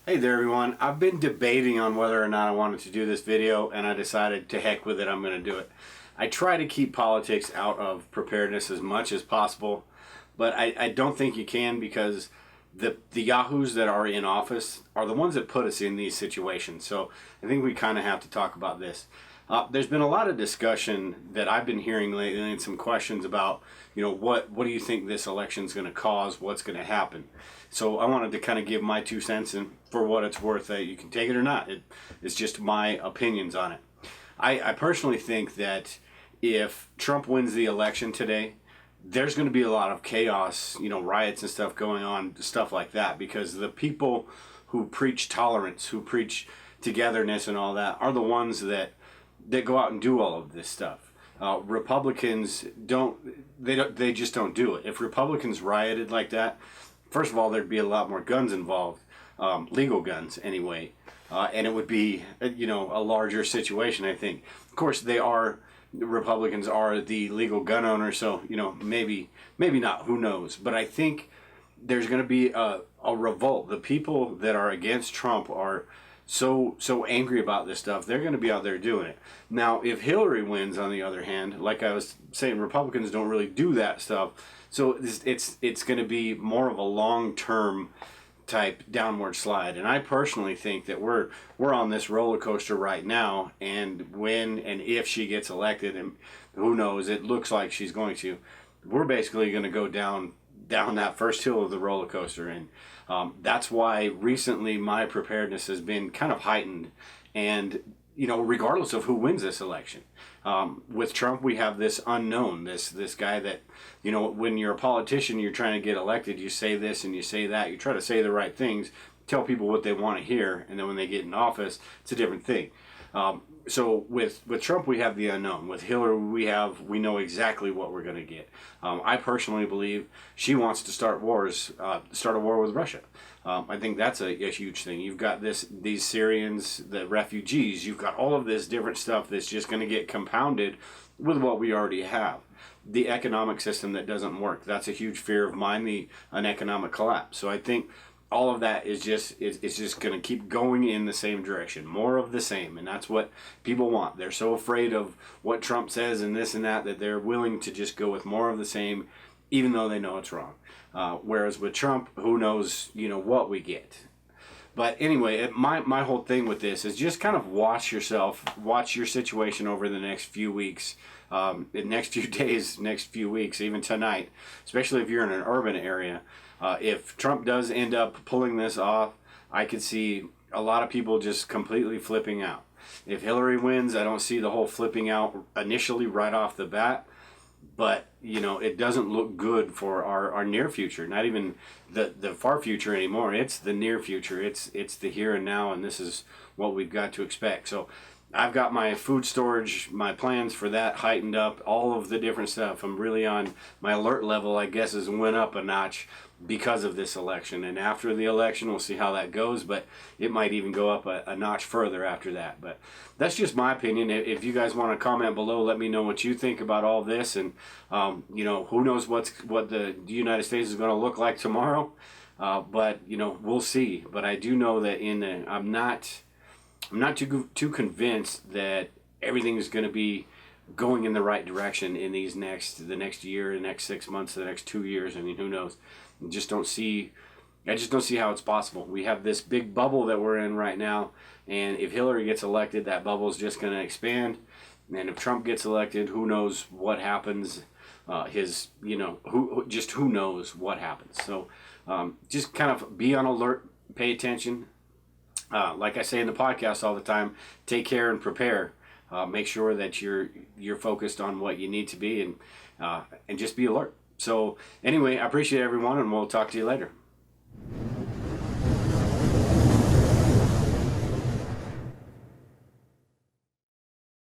Hey there everyone, I've been debating on whether or not I wanted to do this video and I decided to heck with it, I'm going to do it. I try to keep politics out of preparedness as much as possible, but I don't think you can because the yahoos that are in office are the ones that put us in these situations. So I think we kind of have to talk about this. There's been a lot of discussion that I've been hearing lately and some questions about, what do you think this election's going to cause? What's going to happen? So I wanted to kind of give my 2 cents, and for what it's worth, you can take it or not. It's just my opinions on it. I personally think that if Trump wins the election today, there's going to be a lot of chaos, riots and stuff going on, stuff like that, because the people who preach tolerance, who preach togetherness and all that, are the ones that go out and do all of this stuff. Republicans they just don't do it. If Republicans rioted like that, first of all, there'd be a lot more guns involved, legal guns anyway, and it would be a larger situation, I think. Of course, Republicans are the legal gun owners, so maybe not, who knows. But I think there's going to be a revolt. The people that are against Trump are so angry about this stuff. They're going to be out there doing it. Now, if Hillary wins, on the other hand, like I was saying, Republicans don't really do that stuff. So it's going to be more of a long-term type downward slide. And I personally think that we're on this roller coaster right now, and when and if she gets elected, and who knows, it looks like she's going to, we're basically going to go down that first hill of the roller coaster. And that's why recently my preparedness has been kind of heightened, and regardless of who wins this election. With Trump, we have this unknown, this guy that, when you're a politician, you're trying to get elected, you say this and you say that, you try to say the right things, tell people what they want to hear, and then when they get in office, it's a different thing. So with Trump, we have the unknown. With Hillary, we know exactly what we're going to get. I personally believe she wants to start a war with Russia. I think that's a huge thing. You've got these Syrians, the refugees. You've got all of this different stuff that's just going to get compounded with what we already have. The economic system that doesn't work. That's a huge fear of mine, an economic collapse. So I think all of that is just going to keep going in the same direction, more of the same, and that's what people want. They're so afraid of what Trump says and this and that they're willing to just go with more of the same, even though they know it's wrong. Whereas with Trump, who knows, what we get. But anyway, my whole thing with this is just kind of watch your situation over the next few weeks, the next few days, next few weeks, even tonight, especially if you're in an urban area. If Trump does end up pulling this off, I could see a lot of people just completely flipping out. If Hillary wins, I don't see the whole flipping out initially right off the bat, but it doesn't look good for our near future, not even the far future anymore. It's the near future. It's the here and now, and this is what we've got to expect. So I've got my food storage, my plans for that heightened up, all of the different stuff. I'm really on my alert level, I guess, has went up a notch because of this election. And after the election, we'll see how that goes, but it might even go up a notch further after that. But that's just my opinion. If you guys want to comment below, let me know what you think about all this. And, who knows what the United States is going to look like tomorrow. But, we'll see. But I do know that I'm not too convinced that everything is going to be going in the right direction in the next year, the next 6 months, the next 2 years. I mean, who knows? I just don't see how it's possible. We have this big bubble that we're in right now, and if Hillary gets elected, that bubble is just going to expand. And if Trump gets elected, who knows what happens? Who knows what happens? So just kind of be on alert, pay attention. Like I say in the podcast all the time, take care and prepare. Make sure that you're focused on what you need to be, and just be alert. So anyway, I appreciate everyone, and we'll talk to you later.